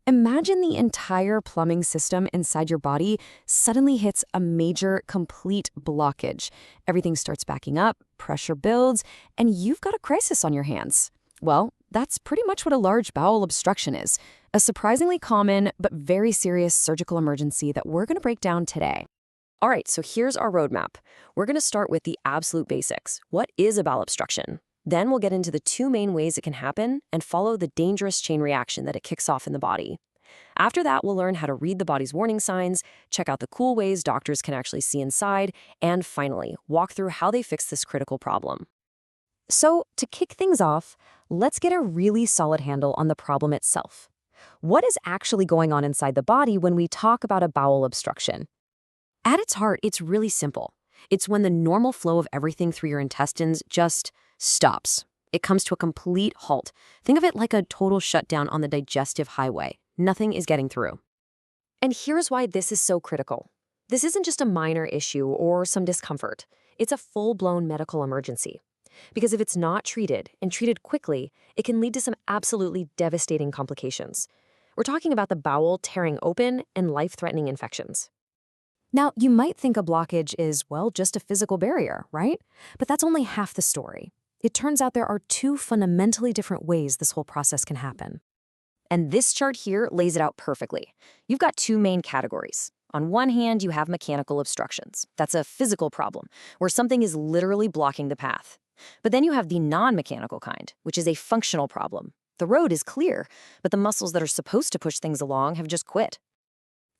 Imagine the entire plumbing system inside your body suddenly hits a major, complete blockage. Everything starts backing up, pressure builds, and you've got a crisis on your hands. Well, that's pretty much what a large bowel obstruction is, a surprisingly common but very serious surgical emergency that we're going to break down today. All right, so here's our roadmap. We're going to start with the absolute basics. What is a bowel obstruction? Then we'll get into the two main ways it can happen and follow the dangerous chain reaction that it kicks off in the body. After that, we'll learn how to read the body's warning signs, check out the cool ways doctors can actually see inside, and finally, walk through how they fix this critical problem. So, to kick things off, let's get a really solid handle on the problem itself. What is actually going on inside the body when we talk about a bowel obstruction? At its heart, it's really simple. It's when the normal flow of everything through your intestines just stops. It comes to a complete halt. Think of it like a total shutdown on the digestive highway. Nothing is getting through. And here's why this is so critical. This isn't just a minor issue or some discomfort. It's a full-blown medical emergency. Because if it's not treated, and treated quickly, it can lead to some absolutely devastating complications. We're talking about the bowel tearing open and life-threatening infections. Now, you might think a blockage is, well, just a physical barrier, right? But that's only half the story. It turns out there are two fundamentally different ways this whole process can happen. And this chart here lays it out perfectly. You've got two main categories. On one hand, you have mechanical obstructions. That's a physical problem, where something is literally blocking the path. But then you have the non-mechanical kind, which is a functional problem. The road is clear, but the muscles that are supposed to push things along have just quit.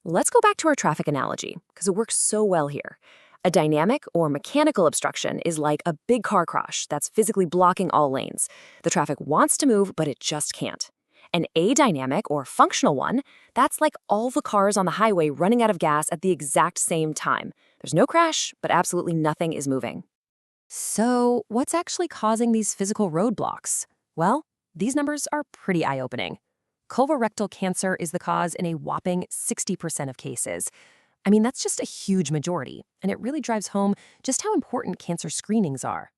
Let's go back to our traffic analogy, because it works so well here. A dynamic or mechanical obstruction is like a big car crash that's physically blocking all lanes. The traffic wants to move, but it just can't. An adynamic or functional one, that's like all the cars on the highway running out of gas at the exact same time. There's no crash, but absolutely nothing is moving. So, what's actually causing these physical roadblocks? Well, these numbers are pretty eye-opening. Colorectal cancer is the cause in a whopping 60% of cases. I mean, that's just a huge majority, and it really drives home just how important cancer screenings are.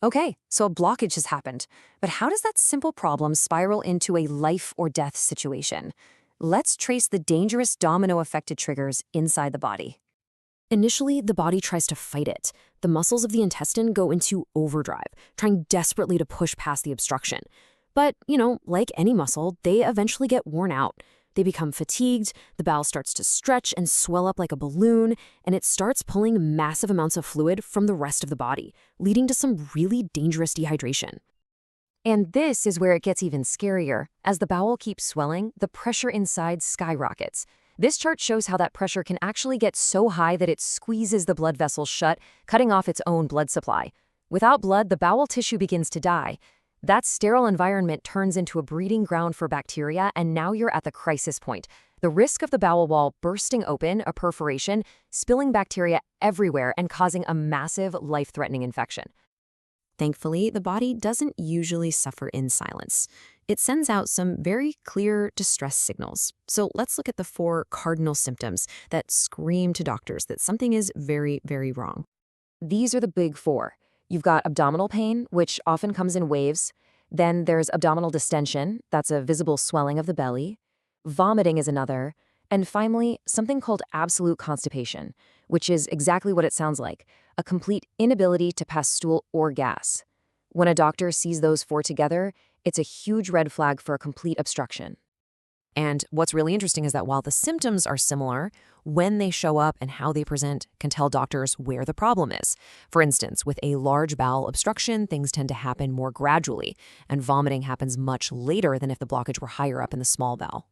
Okay, so a blockage has happened, but how does that simple problem spiral into a life or death situation? Let's trace the dangerous domino-affected triggers inside the body. Initially, the body tries to fight it. The muscles of the intestine go into overdrive, trying desperately to push past the obstruction. But, like any muscle, they eventually get worn out. They become fatigued, the bowel starts to stretch and swell up like a balloon, and it starts pulling massive amounts of fluid from the rest of the body, leading to some really dangerous dehydration. And this is where it gets even scarier. As the bowel keeps swelling, the pressure inside skyrockets. This chart shows how that pressure can actually get so high that it squeezes the blood vessels shut, cutting off its own blood supply. Without blood, the bowel tissue begins to die. That sterile environment turns into a breeding ground for bacteria, and now you're at the crisis point. The risk of the bowel wall bursting open, a perforation, spilling bacteria everywhere and causing a massive, life-threatening infection. Thankfully, the body doesn't usually suffer in silence. It sends out some very clear distress signals. So let's look at the 4 cardinal symptoms that scream to doctors that something is very, very wrong. These are the big 4. You've got abdominal pain, which often comes in waves. Then there's abdominal distension, that's a visible swelling of the belly. Vomiting is another. And finally, something called absolute constipation, which is exactly what it sounds like, a complete inability to pass stool or gas. When a doctor sees those 4 together, it's a huge red flag for a complete obstruction. And what's really interesting is that while the symptoms are similar, when they show up and how they present can tell doctors where the problem is. For instance, with a large bowel obstruction, things tend to happen more gradually, and vomiting happens much later than if the blockage were higher up in the small bowel.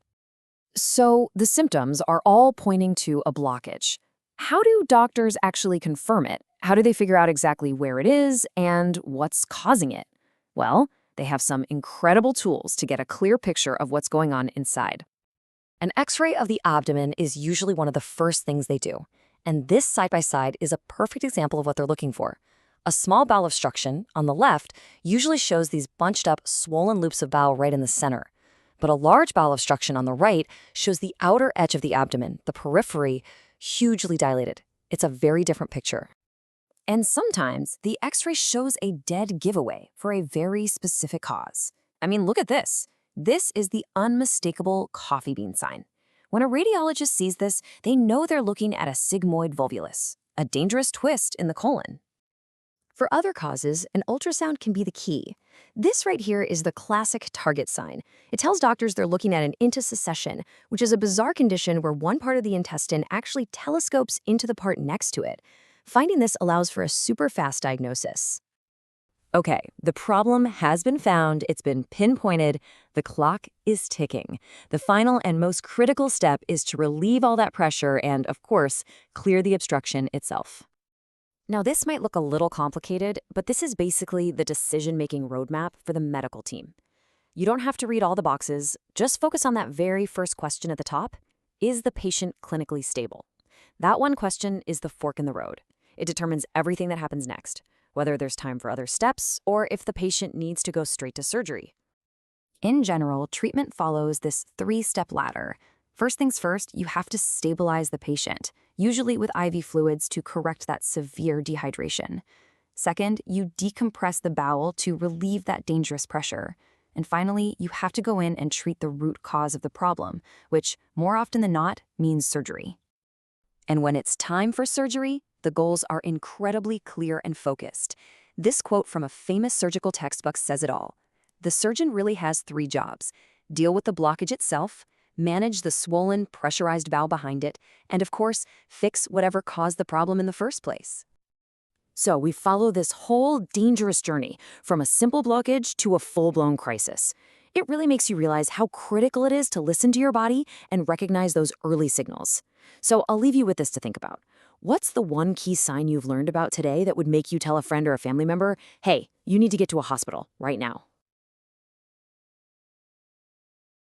So the symptoms are all pointing to a blockage. How do doctors actually confirm it? How do they figure out exactly where it is and what's causing it? Well, they have some incredible tools to get a clear picture of what's going on inside. An X-ray of the abdomen is usually one of the first things they do, and this side-by-side is a perfect example of what they're looking for. A small bowel obstruction, on the left, usually shows these bunched-up, swollen loops of bowel right in the center. But a large bowel obstruction on the right shows the outer edge of the abdomen, the periphery, hugely dilated. It's a very different picture. And sometimes, the X-ray shows a dead giveaway for a very specific cause. I mean, look at this. This is the unmistakable coffee bean sign. When a radiologist sees this, they know they're looking at a sigmoid volvulus, a dangerous twist in the colon. For other causes, an ultrasound can be the key. This right here is the classic target sign. It tells doctors they're looking at an intussuscession, which is a bizarre condition where one part of the intestine actually telescopes into the part next to it. Finding this allows for a super fast diagnosis. Okay, the problem has been found, it's been pinpointed, the clock is ticking. The final and most critical step is to relieve all that pressure and, of course, clear the obstruction itself. Now, this might look a little complicated, but this is basically the decision-making roadmap for the medical team. You don't have to read all the boxes, just focus on that very first question at the top. Is the patient clinically stable? That one question is the fork in the road. It determines everything that happens next, whether there's time for other steps or if the patient needs to go straight to surgery. In general, treatment follows this three-step ladder. First things first, you have to stabilize the patient, usually with IV fluids to correct that severe dehydration. Second, you decompress the bowel to relieve that dangerous pressure. And finally, you have to go in and treat the root cause of the problem, which, more often than not, means surgery. And when it's time for surgery, the goals are incredibly clear and focused. This quote from a famous surgical textbook says it all. The surgeon really has three jobs: deal with the blockage itself, manage the swollen, pressurized bowel behind it, and of course, fix whatever caused the problem in the first place. So we follow this whole dangerous journey from a simple blockage to a full-blown crisis. It really makes you realize how critical it is to listen to your body and recognize those early signals. So I'll leave you with this to think about. What's the one key sign you've learned about today that would make you tell a friend or a family member, hey, you need to get to a hospital right now?